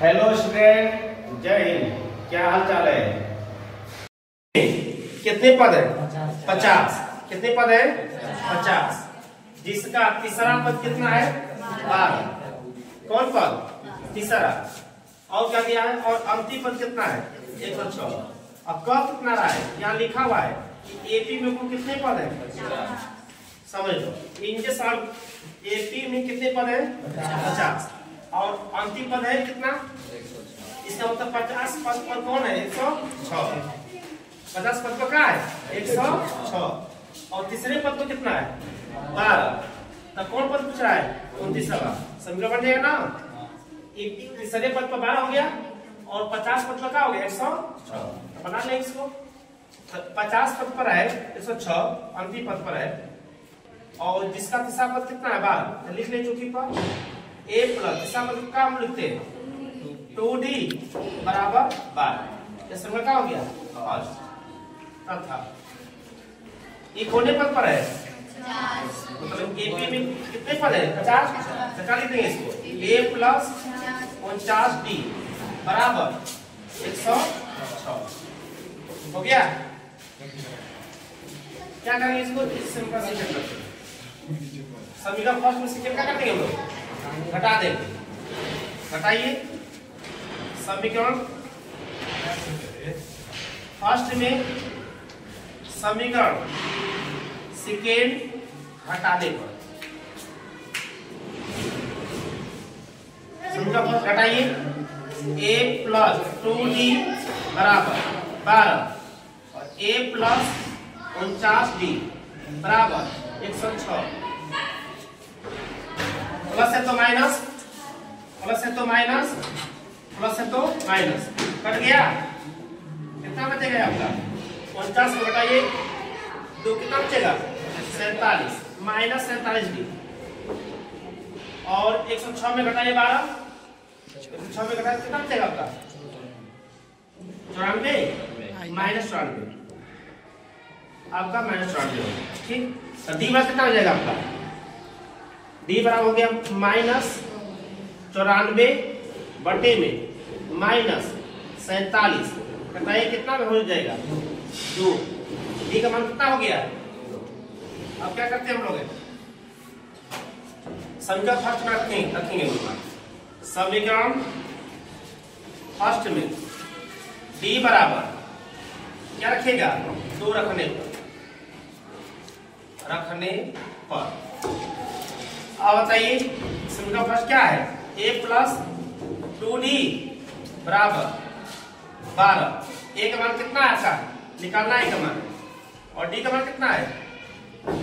Hello student, जय हिंद। क्या हाल चाल है? कितने पद है? 50। कितने पद है? 50। जिसका तीसरा पद कितना है? 12। कौन पद? तीसरा। और क्या दिया है? और अंतिम पद कितना है? 106। अब क कितना रहा है? यहाँ लिखा हुआ है कि एपी में कुल कितने पद है? समझ लो, इनके साथ एपी में कितने पद है? 50। और अंतिम पद है कितना? इसका मतलब 50 पद पर कौन है? 106। 50 पद पर क्या है? 106। और तीसरे पद पर कितना है? 12। तब कौन पद पूछ रहा है? 29वां। समीकरण बन जाएगा ना? तीसरे पद पर 12 हो गया और 50 पद पर क्या हो गया? 106। बना लें इसको। 50 पद पर है 106, अंतिम पद पर है, और जिसका तीसरा पद कितना है? 12। तो लिख ले चौकी पर a प्लस तीसरा पद का हम लिखते हैं 2d बराबर 12। ये समीकरण क्या हो गया? तथा ये कोने पद पर है, मतलब एपी में कितने पद है? 50। क्या लिख देंगे इसको? a प्लस 49d बराबर 106। हो गया? क्या करेंगे इसको? इस समीकरण से चेक करते हैं। समीकरण फर्स्ट में से क्या कर देंगे हम लोग? घटा देंगे। घटाइए समीकरण फर्स्ट में, समीकरण सेकेंड घटाने पर। समीकरण फर्स्ट घटाइए। a प्लस 2d बराबर 12 और a प्लस 49d बराबर 106। प्लस है तो माइनस, प्लस है तो माइनस, प्लस है तो माइनस, कट गया। कितना बचेगा आपका? 49 को घटाइए 2, कितना बचेगा? 47 माइनस 47d। और 106 में घटाइए 12, 106 में घटाइए कितना बचेगा आपका? 94 माइनस 94, आपका माइनस 94। ठीक, तो डी बराबर कितना हो जाएगा आपका? डी बराबर हो गया माइनस 94 बटे में माइनस 47। बताइए कितना में हो जाएगा? 2। डी का मान कितना हो गया? अब क्या करते हैं हम लोग? समीकरण फर्स्ट में रखेंगे समीकरण फर्स्ट में डी बराबर क्या रखेगा? 2 रखने पर। अब बताइए समीकरण फर्स्ट क्या है? a प्लस 2d बराबर 12। a का मान कितना है आपका? निकालना है का मान। और d का मान कितना है?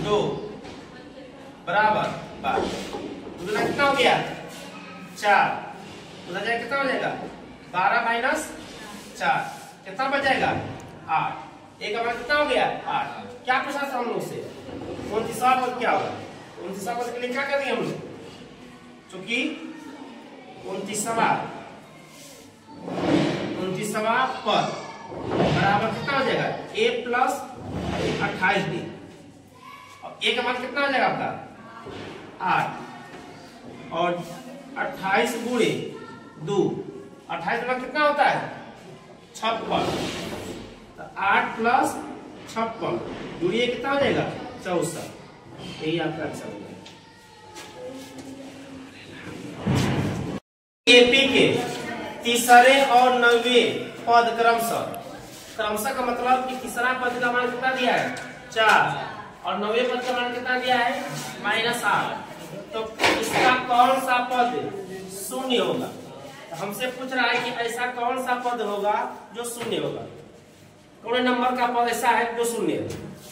2 बराबर 12। दूसरा कितना हो गया? 4। दूसरा कितना हो जाएगा? 12 माइनस 4, कितना बच जाएगा? 8। a का मान कितना हो गया? 8। क्या पूछा था हम लोग से? 29वां पद क्या होगा? 29वां पद के लिए क्या करेंगे हम लोग? चूंकि 29वां पद बराबर कितना हो जाएगा? a plus 28d। और a का मान कितना हो जाएगा आपका? 8। और 28 गुणे 2, 28 का मान कितना होता है? 56। तो 8 प्लस 56 जुड़िए कितना हो जाएगा? 64। यही आपका आंसर होगा। एपी के तीसरे और 9वें पद क्रमशः का मतलब कि तीसरा पद का मान कितना दिया है? 4 और 9वें पद का मान कितना दिया है? -8। तो इसका कौन सा पद शून्य होगा? तो हमसे पूछ रहा है कि ऐसा कौन सा पद होगा जो शून्य होगा? कौन नंबर का पद ऐसा है जो शून्य है?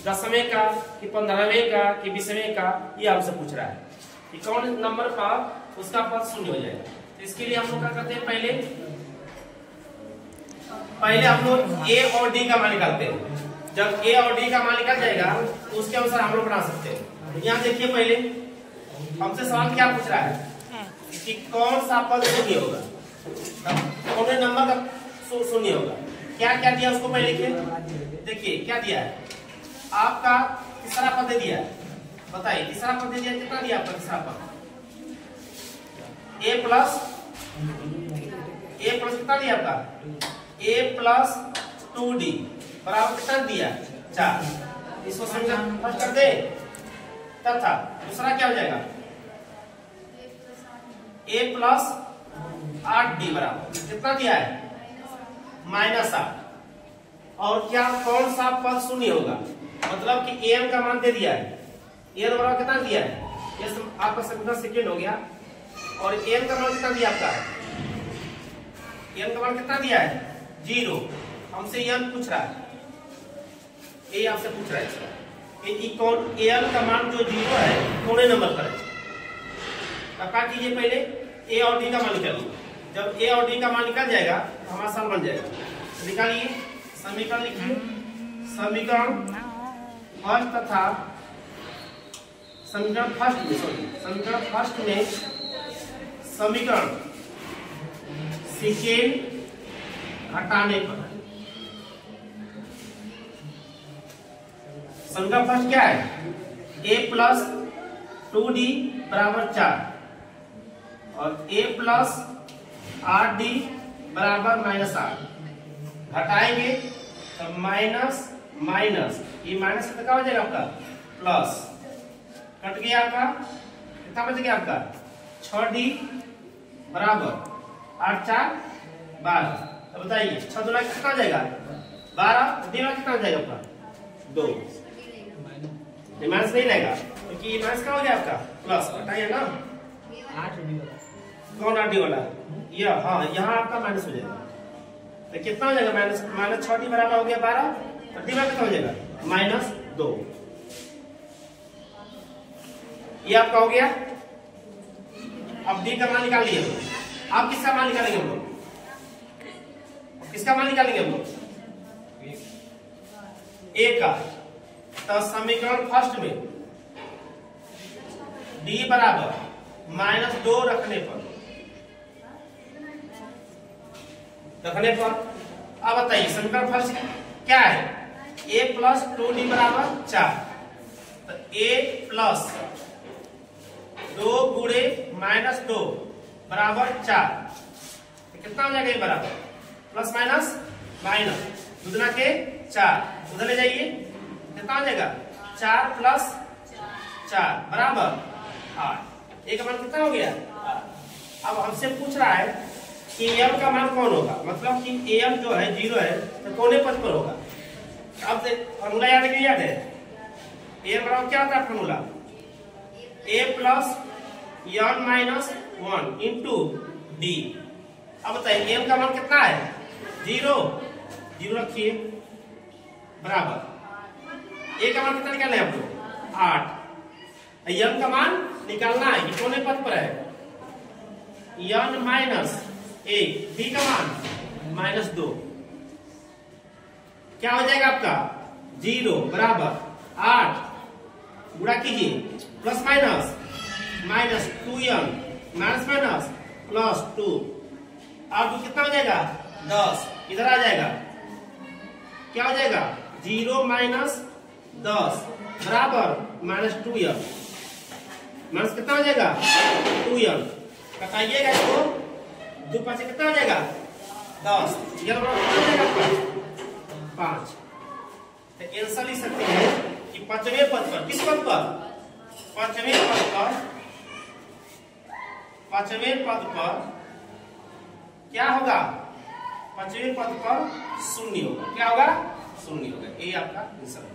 10वें का कि 15वें का कि 20वें का? ये हमसे पूछ रहा है कि कौन नंबर का उसका पद शून्य हो जाएगा। तो इसके लिए हम लोग क्या करते हैं? पहले हम लोग a और d का मान निकालते हैं। जब a और d का मान निकल जाएगा तो उसके अनुसार हम लोग बना सकते हैं। यहाँ देखिए, पहले हमसे सवाल क्या पूछ रहा है कि कौन सा पद शून्य होगा? कौन नंबर का शून्य होगा? क्या क्या दिया उसको पहले लिखिए। देखिए क्या दिया है आपका? तीसरा पद दिया है। बताइए तीसरा पद दिया कितना दिया आपका? तीसरा पद a प्लस कितना दिया आपका a प्लस 2d बराबर कितना दिया 4। इसको समीकरण फर्स्ट कर दे तथा दूसरा क्या हो जाएगा a प्लस 8d बराबर कितना दिया है -8। और क्या कौन सा पद शून्य होगा, मतलब कि an का मान दे दिया है, an बराबर कितना दिया है, ये आपका समीकरण सेकेंड हो गया। और n का मान कितना दिया आपका, n का मान कितना दिया है 0। हमसे n पूछ रहा है, ये आपसे पूछ रहा है कौन an का मान जो 0 है कौने नंबर पर है। तब क्या कीजिए पहले a और d का मान निकाल लीजिए। जब a और d का मान निकल जाएगा तो हमारा सम बन जाएगा। निकालिए समीकरण लिखिए, समीकरण फर्स्ट तथा समीकरण फर्स्ट में समीकरण सेकेंड हटाने पर समीकरण फर्स्ट क्या है a प्लस 2d बराबर 4 और a प्लस 8d बराबर -8 घटाएंगे तो माइनस माइनस, ये माइनस कितना हो जाएगा आपका प्लस, कट गया आपका कितना बच गया आपका 6d बराबर 8 4 12। तो बताइए 6 दूना कितना हो जाएगा 12, डी में कितना हो जाएगा आपका 2। माइनस नहीं लगेगा क्योंकि ये माइनस क्या हो गया आपका प्लस, हटाइए ना 8d कौन 8d वाला ये, हाँ यहाँ आपका माइनस हो जाएगा तो कितना हो जाएगा माइनस 6d बराबर हो गया 12, और डी में कितना हो जाएगा -2। ये आपका हो गया। अब डी का मान निकालिए, आप किसका मान निकालेंगे हम लोग, किसका मान निकालेंगे हम लोग ए का। तो समीकरण फर्स्ट में d बराबर -2 रखने पर अब बताइए समीकरण फर्स्ट क्या है a प्लस 2d बराबर 4। तो a प्लस 2 गुणे -2 बराबर 4, तो कितना हो जाएगा ये बराबर प्लस माइनस माइनस दुगना के 4 उधर ले जाइए कितना हो जाएगा 4 प्लस 4 बराबर 8। एक मान कितना हो गया 8। अब हमसे पूछ रहा है कि m का मान कौन होगा, मतलब कि am जो है 0 है तो कौने पद पर होगा। अब फॉर्मूला याद है a बराबर क्या होता है formula a plus n minus 1 into d। अब बताइए m का मान कितना है 0 रखिए बराबर a का मान कितना निकालना है आपको 8। n का मान निकालना है, ये कोने पद पर है n माइनस 1, d का मान -2, क्या हो जाएगा आपका 0 बराबर 8 गुणा कीजिए plus minus -2n minus minus +2। अब कितना हो जाएगा 10, इधर आ जाएगा क्या हो जाएगा 0 माइनस 10 बराबर -2n, माइनस कितना हो जाएगा 2n। बताइएगा इसको 2 5 कितना हो जाएगा 10, ये बराबर कितना हो जाएगा आपका 5। तो आंसर लिख सकते हैं कि पांचवें पद पर, किस पद पर पांचवें पद पर क्या होगा, पांचवें पद पर 0 होगा, क्या होगा 0 होगा। ये आपका आंसर होगा।